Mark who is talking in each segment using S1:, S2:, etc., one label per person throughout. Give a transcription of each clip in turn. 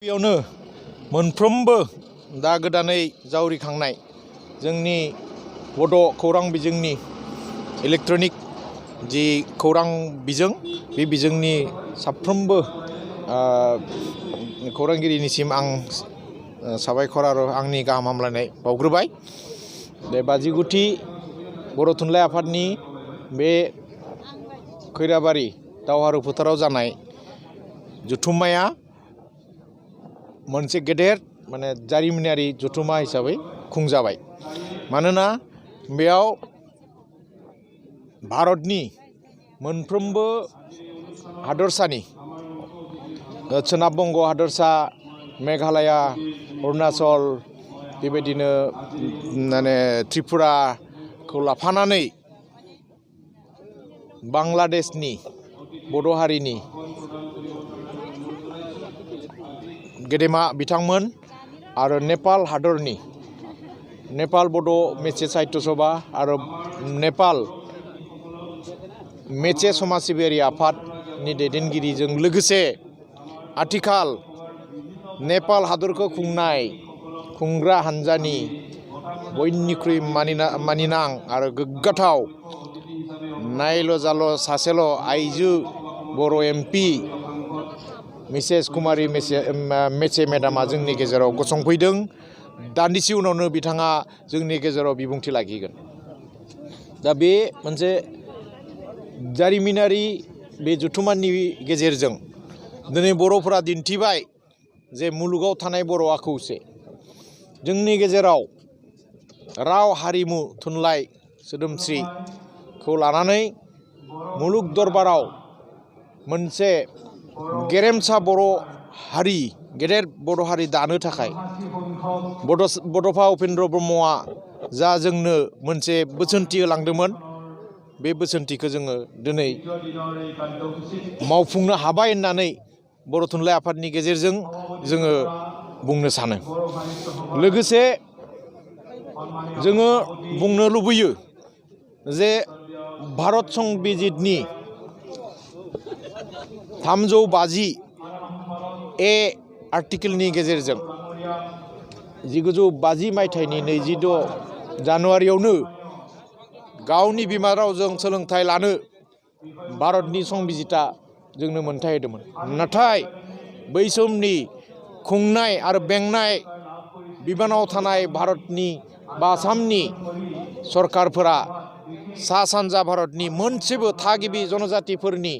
S1: बेयावनो मोनफ्रोमबो दा गोदानै जावरिखांनाय जोंनि बड' खौरां बिजोंनि इलेक्ट्रनिक जि खौरां बिजों बे बिजोंनि साफ्रोमबो खौरांगिरिनिसिम आं साबायखर आरो आंनि गाहाम हामलायनाय बावग्रोबाय। बे 59थि बर' थुनलाइ आफादनि बे खैराबारि दावहारु फोथाराव जानाय जथुम्माया मोनसे गेदेर जारिमिनारि जथुम्मा हिसाबै खुंजाबाय। मानोना बेयाव भारतनि मोनफ्रोमबो हादरसानि सोनाब बंग हादरसा, मेघालया, अरुणाचल, बेबायदिनो त्रिपुराखौ लाफानानै बांलादेशनि बड' हारिनि गेदेमा बिथांमोन आरो नेपाल हादरनि नेपाल बड' मेचे साहित्य सभा आरो नेपाल मेचे समाज सिबियारि आफादनि दैदेनगिरिजों लोगोसे आथिखाल नेपाल हादरखौ खुंग्रा हानजानि बयनिख्रुइ मानिनां आरो गोग्गाथाव नायल' जाल' सासेल' आइजो बर' MP मिसेस कुमारी मेचे मेडामा जोंनि गेजेराव गसंफैदों। दान्दिसे उनावनो बिथाङा जोंनि गेजेराव बिबुंथि लाखिगोन। दा बे मोनसे जारिमिनारि बे जथुम्मानि गेजेरजों दिनै बर'फोरा दिन्थिबाय जे मुलुगाव थानाय बर'आ खौसे। जोंनि गेजेराव राव, हारिमु, थुनलाइ, सोदोमस्रिखौ लानानै मुलुग दरबाराव मोनसे गेरेमसा गेदेर बर' हारि दानो थाखाय बड'फा उपेन्द्र ब्रह्मआ जा जोंनो मोनसे बोसोनथि होलांदोंमोन, बे बोसोनथिखौ जोङो दिनै मावफुंनो हाबाय होननानै बर' थुनलाइ आफादनि गेजेरजों जोङो बुंनो सानो। लोगोसे जोङो बुंनो लुबैयो जे भारत संबिजितनि 350A आर्टिकेलनि गेजेरजों 1950 मायथाइनि 26 जानुवारियावनो गावनि बिमा रावजों सोलोंथाइ लानो भारतनि संबिजिता जोंनो मोनथाय होदोंमोन। नाथाय बै समनि खुंनाय आरो बेंनाय बिबानाव थानाय भारतनि बा आसामनि सरकारफोरा सा सानजा भारतनि मोनसेबो थागिबि जनजातिफोरनि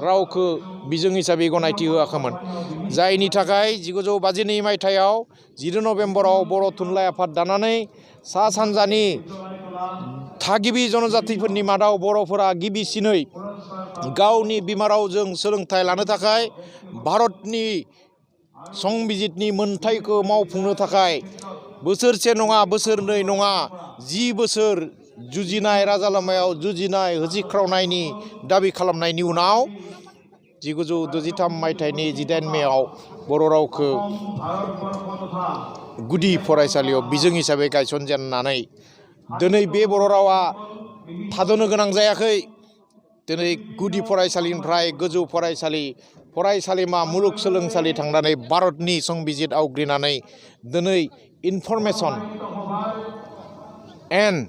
S1: रावखौ बिजों हिसाबै गनायथि होआखैमोन। जायनि थाखाय 1952 मायथाइयाव 10 नभेम्बराव बर' थुनलाइ आफाद दानानै सा सानजानि थागिबि जनजातिफोरनि मादाव बर'फोरा गिबिसिनै गावनि बिमा रावजों सोलोंथाइ लानो थाखाय भारतनि संबिजितनि मोनथायखौ मावफुंनो थाखाय बोसोरसे नङा, बोसोरनै नङा, 10 बोसोर जुजिनाय, राजा लामायाव जुजिनाय, होसिख्रावनायनि दाबि खालामनायनि उनाव 1963 मायथाइनि 18 मेआव बर' रावखौ गुदि फरायसालियाव बिजों हिसाबै गायसनजेननानै दिनै बे बर' रावा थाद'नो गोनां जायाखै। दिनै गुदि फरायसालिनिफ्राय गोजौ फरायसालिमा, मुलुगसोलोंसालि थांनानै भारतनि संबिजित आवग्रिनानै दिनै इनफरमेसन एन्ड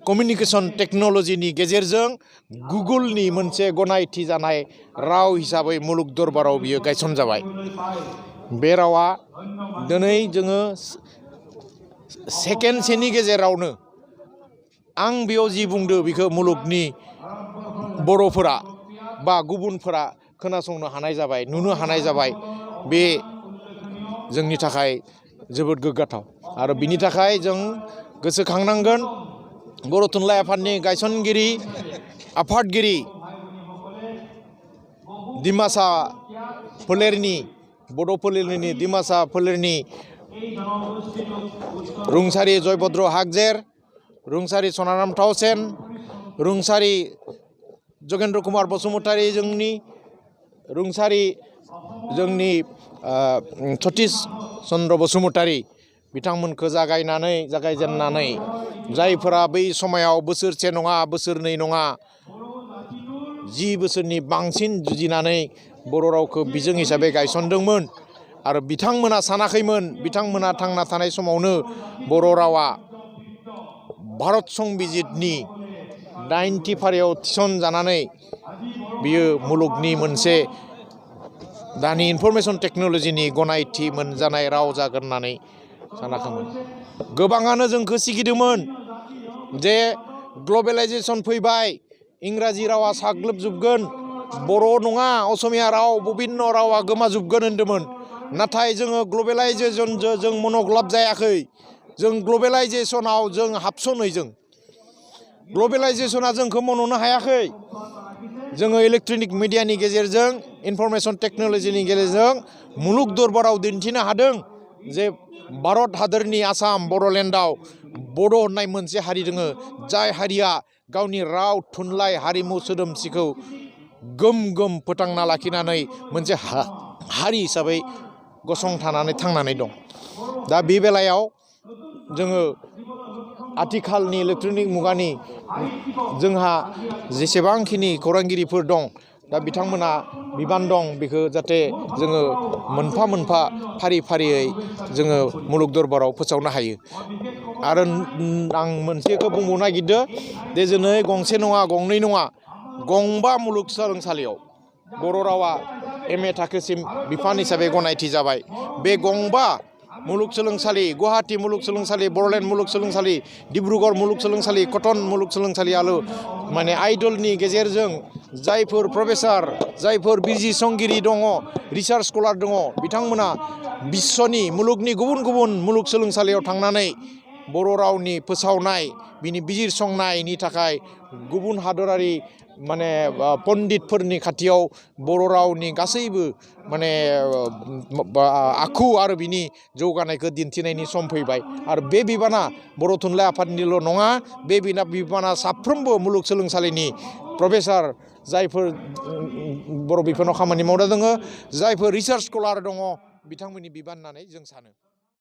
S1: कमिउनिकेसन टेक्न'लजिनि गेजेरजों गुगोलनि मोनसे गनायथि जानाय राव हिसाबै मुलुग दरबाराव बियो गायसनजाबाय। बे रावा दिनै जोङो सेकेन्डसेनि गेजेरावनो आं बेयाव जि बुंदो बेखौ मुलुगनि बर'फोरा बा गुबुनफोरा खोनासंनो हानाय जाबाय, नुनो हानाय जाबाय। बे जोंनि थाखाय जोबोद गोग्गाथाव आरो बिनि थाखाय जों गोसोखांनांगोन बर' थुनलाइ आफादनि गायसनगिरि आफादगिरि डिमासा फोलेरनि बड' फोलेरनि डिमासा फोलेरनि रुंसारि जयभद्र हागजेर, रुंसारि सनाराम थाउसेन, रुंसारि जगेन्द्र कुमार बसुमतारी, रुंसारि जोंनि सतिश चन्द्र बसुमतारी बिथांमोनखौ जागायजेननानै जायफोरा बै समायाव बोसोरसे नङा, बोसोरनै नङा, 10 बोसोरनि बांसिन जुजिनानै बर' रावखौ बिजों हिसाबै गायसनदोंमोन। आरो बिथांमोना सानाखैमोन बिथांमोना थांना थानाय समावनो बर' रावा भारत संबिजितनि 90 फारियाव थिसनजानानै बियो मुलुगनि मोनसे दानि इनफरमेशन टेक्न'लजिनि गनायथि मोनजानाय राव जागोन होननानै सानाखैमोन। गोबाङानो जोंखौ सिगिदोंमोन जे ग्लबेलाइजेसन फैबाय, इंराजि रावा साग्लोबजोबगोन, बर' नङा असमिया राव बबिन्न रावा गोमाजोबगोन होनदोंमोन। नाथाय जोङो ग्लबेलाइजेसनजों जों मनग्लाब जायाखै। जों ग्लबेलाइजेसनाव जों हाबसनै ग्लबेलाइजेसना जोंखौ मन'नो हायाखै। जोङो इलेक्ट्रनिक मिडियानि गेजेरजों इनफरमेशन टेक्न'लजिनि गेजेरजों मुलुग दरबाराव दिन्थिनो हादों जे भारत हादरनि आसाम बड'लेण्डआव बड' होननाय मोनसे हारि दङ, जाय हारिया गावनि राव थुनलाइ हारिमु सोदोमस्रिखौ गोम गोम फोथांना लाखिनानै मोनसे हारि हिसाबै गसंथानानै थांनानै दं। दा बे बेलायाव जोङो आथिखालनि इलेक्ट्रनिक मुगानि जोंहा जेसेबांखिनि खौरांगिरिफोर दं, दा बिथांमोना बिबान दं बेखौ जाहाथे जोङो मोनफा मोनफा फारि फारियै जोङो मुलुग दरबाराव फोसावनो हायो। आरो आं मोनसेखौ बुंबावनो नागिरदों जे दिनै गंसे नङा गंनै नङा गंबा मुलुगसोलोंसालियाव बर' रावा MA थाखोसिम बिफान हिसाबै गनायथि जाबाय। बे गंबा मुलुगसोलोंसालि, गुवाहाटी मुलुगसोलोंसालि, बड'लेण्ड मुलुगसोलोंसालि, डिब्रुगड़ मुलुगसोलोंसालि, कटन मुलुगसोलोंसालियाल' माने आइडलनि गेजेरजों जायफोर प्रफेसार, जायफोर बिजिरसंगिरि दङ, रिसार्च स्कलार दङ, बिथांमोना बिश्वनि मुलुगनि गुबुन गुबुन मुलुगसोलोंसालियाव थांनानै बर' रावनि फोसावनाय, बिनि बिजिरसंनायनि थाखाय गुबुन हादरारि माने पण्डितफोरनि खाथियाव बर' रावनि गासैबो माने आखु आरो बिनि जौगानायखौ दिन्थिनायनि सम फैबाय। आरो बे बिबाना बर' थुनलाइ आफादनिल' नङा, बे बिबाना साफ्रोमबो मुलुगसोलोंसालिनि प्रफेसार, जायफोर बर' बिफानाव खामानि मावना दङ, जायफोर रिसार्च स्कलार दङ, बिथांमोननि बिबान होननानै जों सानो।